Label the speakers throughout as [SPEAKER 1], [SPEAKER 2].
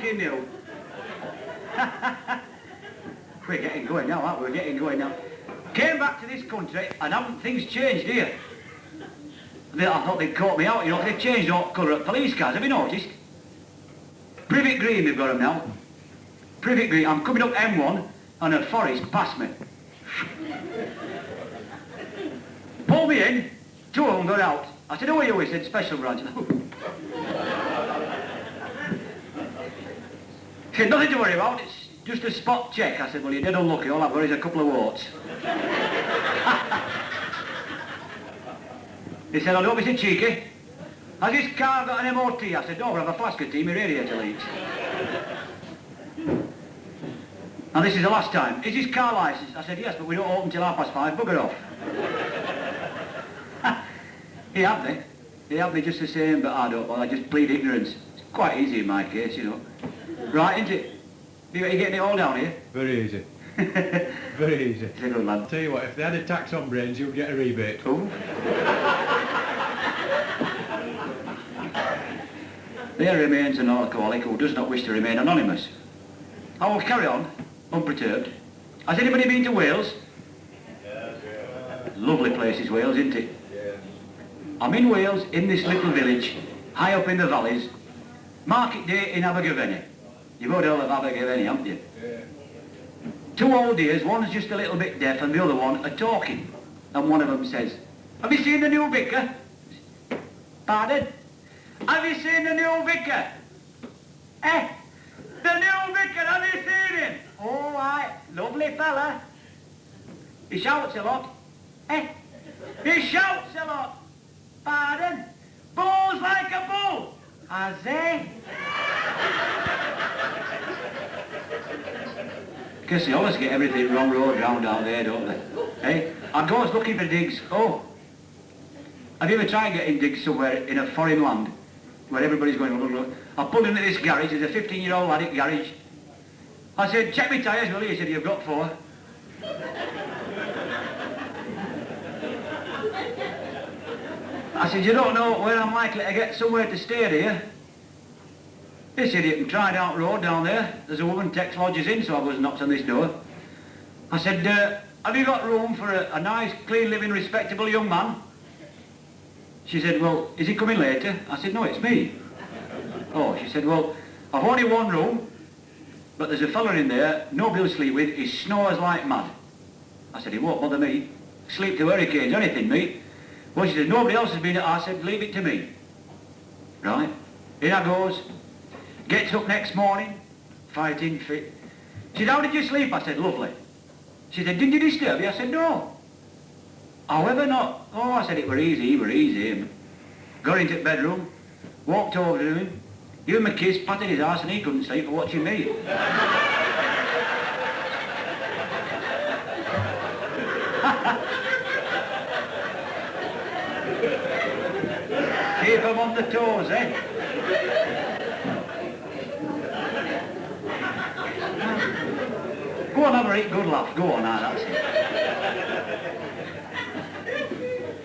[SPEAKER 1] you knew. We're getting going now, aren't we? We're getting going now. Came back to this country and haven't things changed here? I thought they'd caught me out, you know, they've changed all colour of police cars, have you noticed? Privet green they've got them now. Privet green, I'm coming up M1 and a forest past me. Pull me in, two of them got out. I said, who are you? He said, special branch. He said, nothing to worry about, it's just a spot check. I said, well, you're dead unlucky, all I've got is a couple of warts. He said, oh, don't be so cheeky. Has this car got an MOT? I said, no, we'll have a flask of tea, my radiator leaks. And this is the last time. Is this car licensed? I said, yes, but we don't open till 5:30, bugger off. He had me. He had me just the same, but I don't, well, I just plead ignorance. It's quite easy in my case, you know. Right, isn't it? You getting it all down here?
[SPEAKER 2] Very easy. Very easy.
[SPEAKER 1] It's a good lad.
[SPEAKER 2] Tell you what, if they had a tax on brains, you'd get a rebate.
[SPEAKER 1] Oh. There remains an alcoholic who does not wish to remain anonymous. I will carry on, unperturbed. Has anybody been to Wales? Lovely place is Wales, isn't it? I'm in Wales, in this little village, high up in the valleys. Market day in Abergavenny. You've heard all of Abergavenny, haven't you? Two old dears, one's just a little bit deaf and the other one are talking. And one of them says, have you seen the new vicar? Pardon? Have you seen the new vicar? Eh? The new vicar, have you seen him? All right, lovely fella. He shouts a lot. Eh? He shouts a lot. Pardon? Balls like a bull. Has he? Because they always get everything wrong road round down there, don't they? Eh? I goes looking for digs. Oh. Have you ever tried getting digs somewhere in a foreign land where everybody's going, look, look. I pulled into this garage, there's a 15-year-old lad at garage. I said, check me tyres, will you? He said, you've got 4. I said, you don't know where I'm likely to get somewhere to stay here. This idiot can try down road down there. There's a woman takes lodgers in, so I goes and knocks on this door. I said, have you got room for a nice, clean, living, respectable young man? She said, well, is he coming later? I said, no, it's me. Oh, she said, well, I've only one room, but there's a fella in there, nobody will sleep with, he snores like mad. I said, he won't bother me. Sleep to hurricanes, anything, mate. Well, she said, nobody else has been. I said, leave it to me. Right, in I goes. Gets up next morning, fighting fit. She said, how did you sleep? I said, lovely. She said, didn't you disturb you? I said, no. However not. Oh, I said, it were easy. Got into the bedroom, walked over to him, gave him a kiss, patted his arse, and he couldn't sleep for watching me. Keep him on the toes, eh? Go on, have a good laugh. Go on, now, that's it.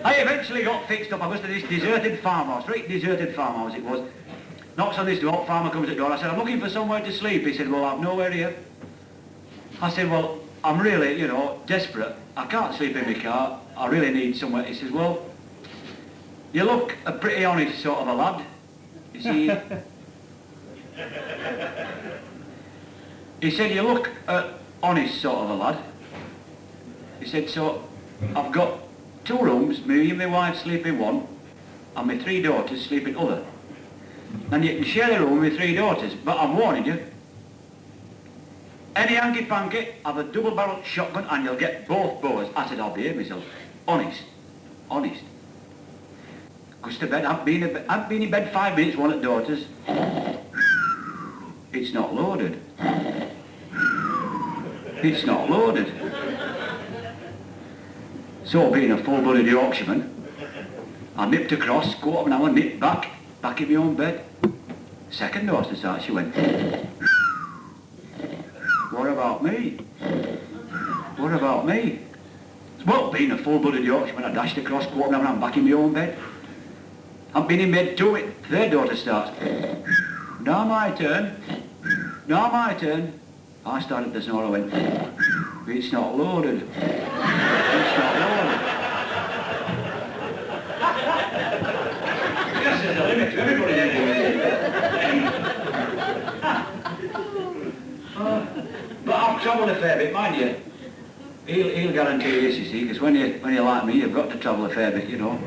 [SPEAKER 1] I eventually got fixed up. I was to this deserted farmhouse, right deserted farmhouse it was. Knocks on this door, farmer comes at the door. I said, I'm looking for somewhere to sleep. He said, well, I've nowhere here. I said, well, I'm really, you know, desperate. I can't sleep in my car. I really need somewhere. He says, well, you look a pretty honest sort of a lad. You see, he said, you look honest sort of a lad. He said, so I've got 2 rooms, me and my wife sleep in one, and my 3 daughters sleep in other. And you can share the room with 3 daughters, but I'm warning you, any hanky-panky, have a double-barreled shotgun and you'll get both bows. I said, I'll behave myself. Honest. Goes to bed, I've been in bed 5 minutes, one at daughters. It's not loaded. It's not loaded. So, being a full-blooded Yorkshireman, I nipped across, go up now and nip back in my own bed. Second daughter starts, she went, what about me? What about me? Well, being a full-blooded Yorkshireman, I dashed across, go up now and I'm back in my own bed. I've been in bed 2, 3rd daughter starts. Now my turn. Now my turn. I started to snore, I went, it's not loaded. It's not loaded. Yes, there's a limit to everybody but I've travelled a fair bit, mind you. He'll guarantee this, you see, because when you're like me, you've got to travel a fair bit, you know.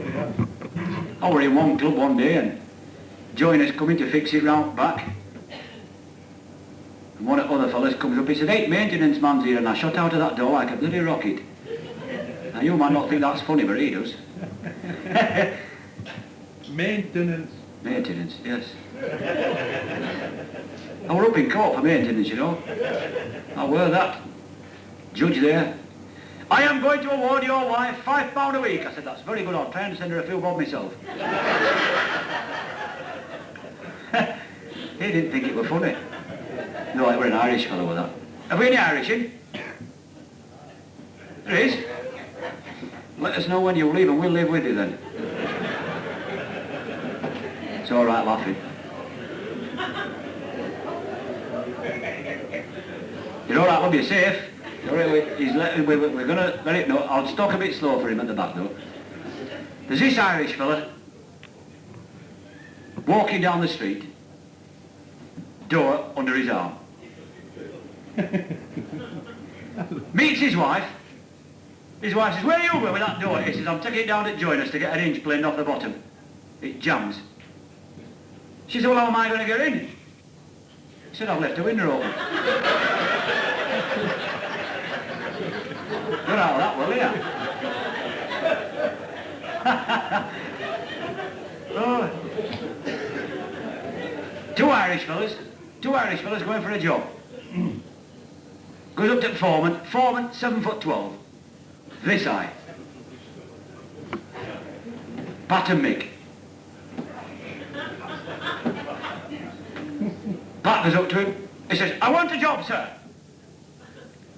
[SPEAKER 1] I were in one club one day and joiners coming to fix it round back. And one of the other fellas comes up, he said, 8 maintenance man's here, and I shot out of that door like a bloody rocket. Now you might not think that's funny, but he does.
[SPEAKER 2] Maintenance.
[SPEAKER 1] Maintenance, yes. I were up in court for maintenance, you know. I were that. Judge there. I am going to award your wife £5 a week. I said, that's very good, I'll try and send her a few bob myself. He didn't think it was funny. No, like we're an Irish fellow with that. Have we any Irish in? There is. Let us know when you leave and we'll live with you then. It's all right laughing. You're all right, love, you're safe. You're right, we're going to let it know. I'll talk a bit slow for him at the back though. There's this Irish fella walking down the street, door under his arm. Meets his wife. His wife says, where are you going with that door? He says, I'm taking it down at Joiners to get an inch planed off the bottom. It jams. She said, well, how am I going to get in? He said, I've left the window open. You're out of that, will you? Oh. Two Irish fellas going for a job. Goes up to the foreman, 7'12". This eye. Pat and Mick. Pat goes up to him, he says, I want a job, sir.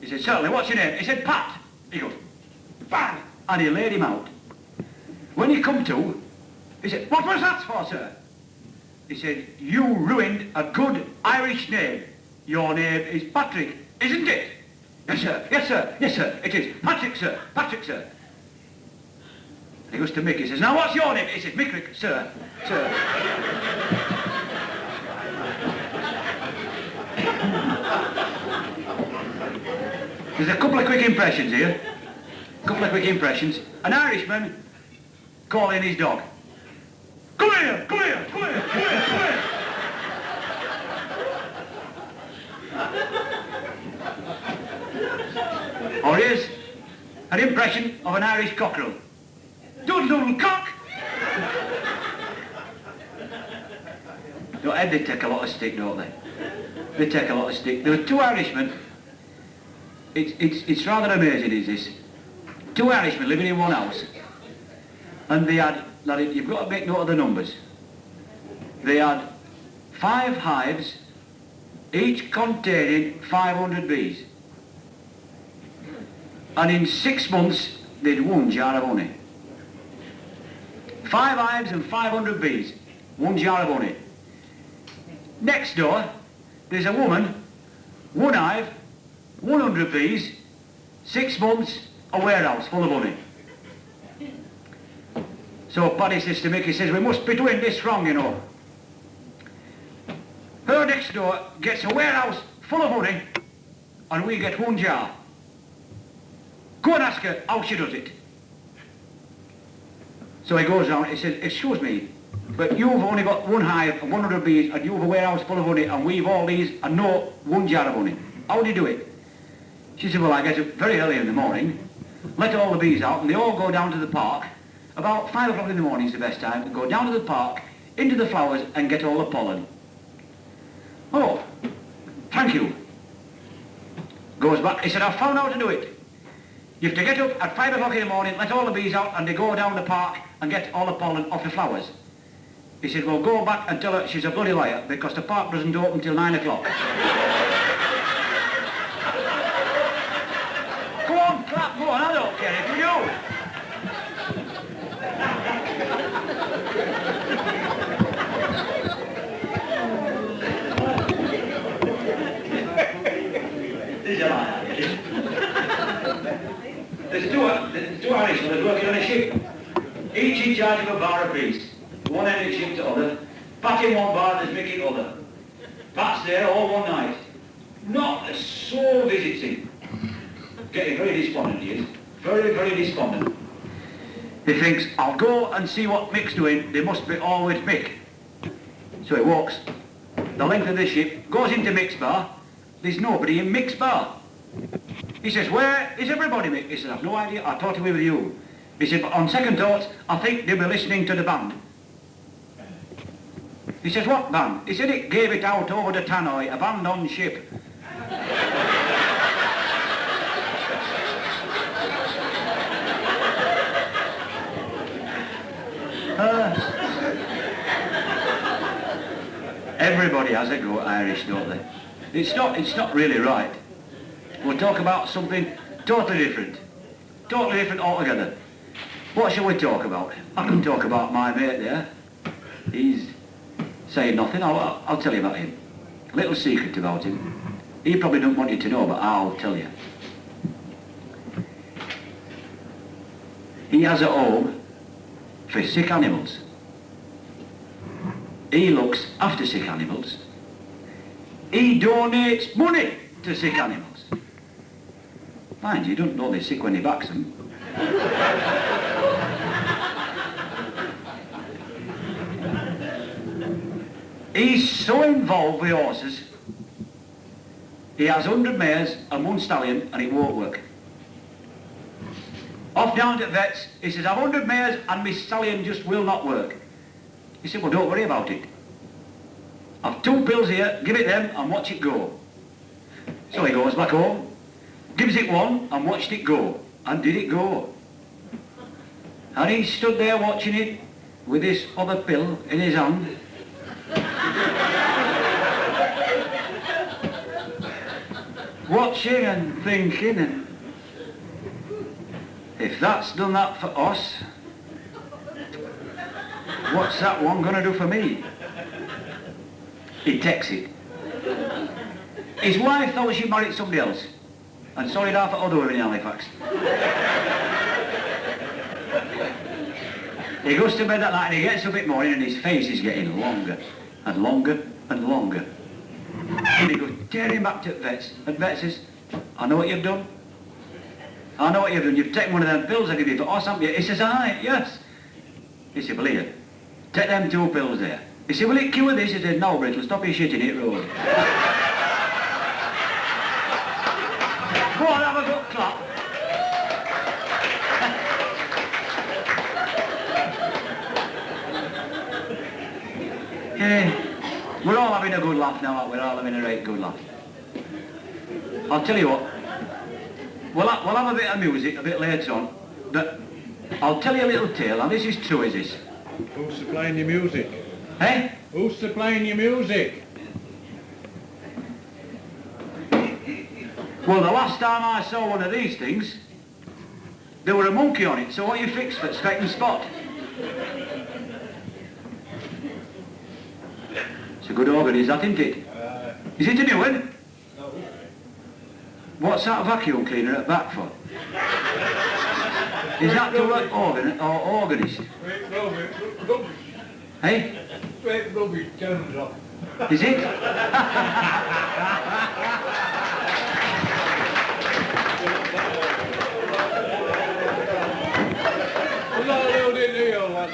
[SPEAKER 1] He said, certainly, what's your name? He said, Pat. He goes, bang, and he laid him out. When he come to, he said, what was that for, sir? He said, you ruined a good Irish name. Your name is Patrick, isn't it? Yes, sir, yes, sir, yes, sir, it is. Patrick, sir, Patrick, sir. And he goes to Mick, he says, now what's your name? He says, Mickrick, sir, sir. There's a couple of quick impressions here. Couple of quick impressions. An Irishman calling his dog. Come here, come here, come here, come here, come here. Or here's an impression of an Irish cockerel. Doodle-doodle cock! No, Ed, they take a lot of stick, don't they? They take a lot of stick. There were two Irishmen. It's rather amazing, is this? Two Irishmen living in one house. And they had, you've got to make note of the numbers. They had 5 hives, each containing 500 bees. And in 6 months, they'd 1 jar of honey. 5 hives and 500 bees, 1 jar of honey. Next door, there's a woman, 1 hive, 100 bees, 6 months, a warehouse full of honey. So Paddy says to Mick, he says, we must be doing this wrong, you know. Her next door gets a warehouse full of honey, and we get 1 jar. Go and ask her how she does it. So he goes down, he says, excuse me, but you've only got 1 hive and 100 bees, and you've a warehouse full of honey, and we've all these, and no 1 jar of honey. How do you do it? She said, well, I get up very early in the morning, let all the bees out, and they all go down to the park. About 5 o'clock in the morning is the best time to go down to the park, into the flowers, and get all the pollen. Oh, thank you. Goes back, he said, I've found out how to do it. You have to get up at 5 o'clock in the morning, let all the bees out, and they go down the park and get all the pollen off the flowers. He said, well, go back and tell her she's a bloody liar, because the park doesn't open till 9 o'clock. Go on, clap, go on, I don't care if you do. Pat in one bar, there's Mick in other. Pat's there all one night. Not a soul visits him. Getting very despondent he is. Very, very despondent. He thinks, I'll go and see what Mick's doing. They must be all with Mick. So he walks the length of the ship, goes into Mick's bar. There's nobody in Mick's bar. He says, where is everybody, Mick? He says, I've no idea. I thought he was with you. He said, but on second thoughts, I think they'll be listening to the band. He says, what band? He said, it gave it out over the tannoy, a band on ship. Everybody has a go at Irish, don't they? It's not really right. We'll talk about something totally different. Totally different altogether. What shall we talk about? I can talk about my mate there. He's saying nothing. I'll tell you about him. A little secret about him. He probably don't want you to know, but I'll tell you. He has a home for sick animals. He looks after sick animals. He donates money to sick animals. Mind you, don't know they're sick when he backs them. He's so involved with horses, he has 100 mares and 1 stallion and it won't work. Off down to the vets, he says, I've 100 mares and my stallion just will not work. He said, well, don't worry about it. I've 2 pills here, give it them and watch it go. So he goes back home, gives it 1 and watched it go. And did it go? And he stood there watching it with this other pill in his hand. Watching and thinking, and if that's done that for us, what's that one going to do for me? He takes it. His wife thought she married somebody else and sorted out for other women in Halifax. He goes to bed that night and he gets up in the morning and his face is getting longer and longer and longer. And he goes tearing back to the vets, and the vet says, I know what you've done. I know what you've done. You've taken one of them pills I give you for us, haven't you? He says, aye, yes. He said, well, here, take them 2 pills there. He said, will it cure this? He said, no, but it'll stop you shitting it road. Go on, have a good clap. Yeah, we're all having a good laugh now, we're all having a right good laugh. I'll tell you what, we'll have a bit of music a bit later on, but I'll tell you a little tale, and this is true, is this?
[SPEAKER 2] Who's supplying your music?
[SPEAKER 1] Eh?
[SPEAKER 2] Who's supplying your music?
[SPEAKER 1] Well, the last time I saw one of these things, there were a monkey on it, so what you fixed for Spec and Spot? It's a good organ, is that, isn't it? Is it a new one?
[SPEAKER 2] No.
[SPEAKER 1] What's that vacuum cleaner at back for? Is that to work organ or organist?
[SPEAKER 2] Rubbish.
[SPEAKER 1] Hey?
[SPEAKER 2] Straight rubbish, turns off.
[SPEAKER 1] Is it?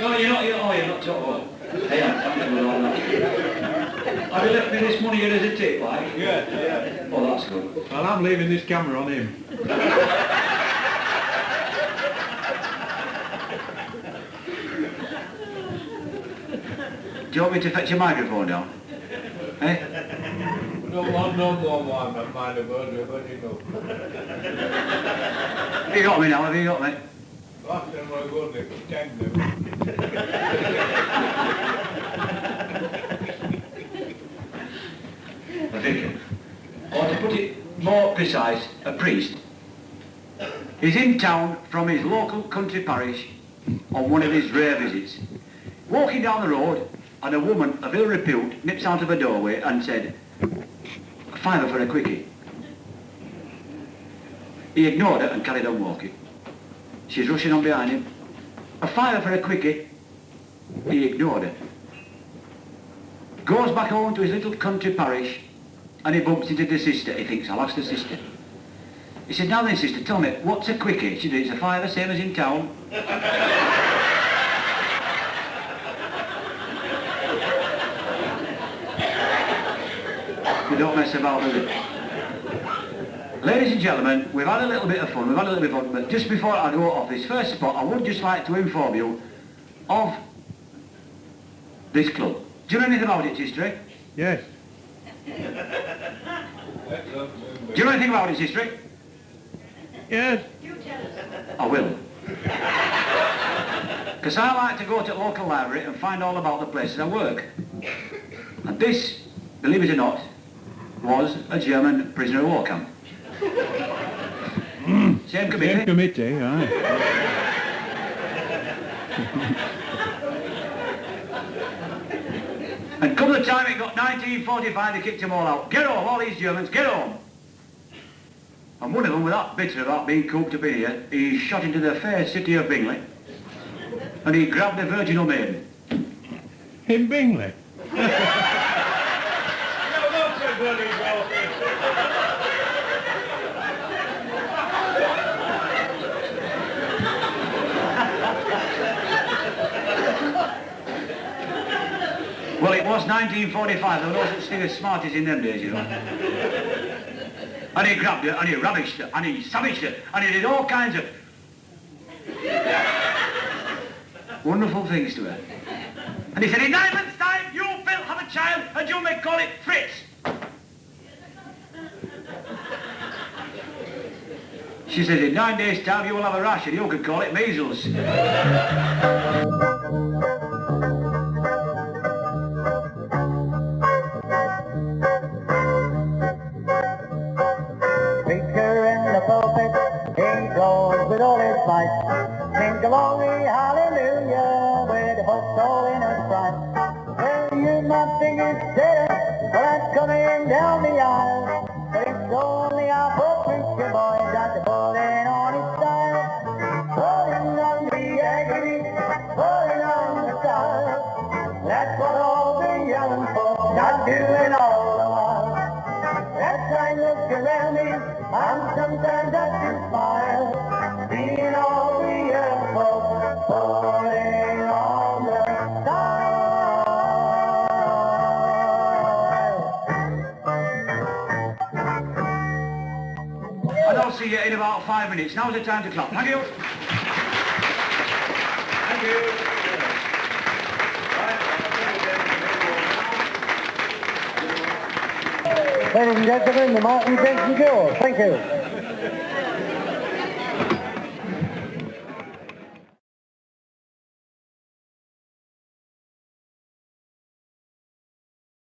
[SPEAKER 1] No, you're not talking. Hey, I'm with all that. Have you left me this money here as a tip, like?
[SPEAKER 2] Yeah.
[SPEAKER 1] Oh, that's good.
[SPEAKER 2] Well, I'm leaving this camera on him.
[SPEAKER 1] Do you want me to fetch your microphone down? Eh?
[SPEAKER 2] No more, man. Mind the word, but you know.
[SPEAKER 1] Have you got me now? Have you got me?
[SPEAKER 2] Last time I got it for 10 now.
[SPEAKER 1] A vicar, or to put it more precise, a priest, is in town from his local country parish on one of his rare visits. Walking down the road, and a woman of ill repute nips out of a doorway and said, "A fiver for a quickie." He ignored her and carried on walking. She's rushing on behind him. "A fiver for a quickie." He ignored her. Goes back home to his little country parish and he bumps into the sister. He thinks, I'll ask the sister. He said, now then sister, tell me, what's a quickie? She said, it's a fiver, same as in town. You don't mess about with it. Ladies and gentlemen, we've had a little bit of fun, but just before I go off this first spot, I would just like to inform you of this club. Do you know anything about its history?
[SPEAKER 3] Yes.
[SPEAKER 1] Do you know anything about its history?
[SPEAKER 3] Yes.
[SPEAKER 1] I will. Because I like to go to the local library and find all about the places I work. And this, believe it or not, was a German prisoner of war camp. Same committee.
[SPEAKER 3] Same committee, aye.
[SPEAKER 1] And come the time it got 1945, they kicked them all out. Get home, all these Germans, get home. And one of them, with that bitter about being cooped up in here, he shot into the fair city of Bingley and he grabbed the virginal maiden.
[SPEAKER 3] In Bingley?
[SPEAKER 1] Well, it was 1945, there were no such thing as smarties in them days, you know. And he grabbed her, and he ravished her, and he savaged her, and he did all kinds of wonderful things to her. And he said, in 9 months' time, you, Phil, have a child, and you may call it Fritz. She said, in 9 days' time, you will have a rash, and you can call it measles.
[SPEAKER 4] With all his might, sing glory, hallelujah, with the folks all in a fright. Well, you might think it's dead, but I'm coming down the aisle. But it's only our poor preacher boy got to put in on his style. Putting on the agony, putting on the style. That's what all the young folks are doing all the while. As I look around me, I'm sometimes at to smile. Seeing all the young folks putting on the style.
[SPEAKER 1] And I'll see you in about 5 minutes. Now's the time to clap. Thank you. Thank you.
[SPEAKER 4] Ladies and gentlemen, the Martin Jenson Girls. Thank you.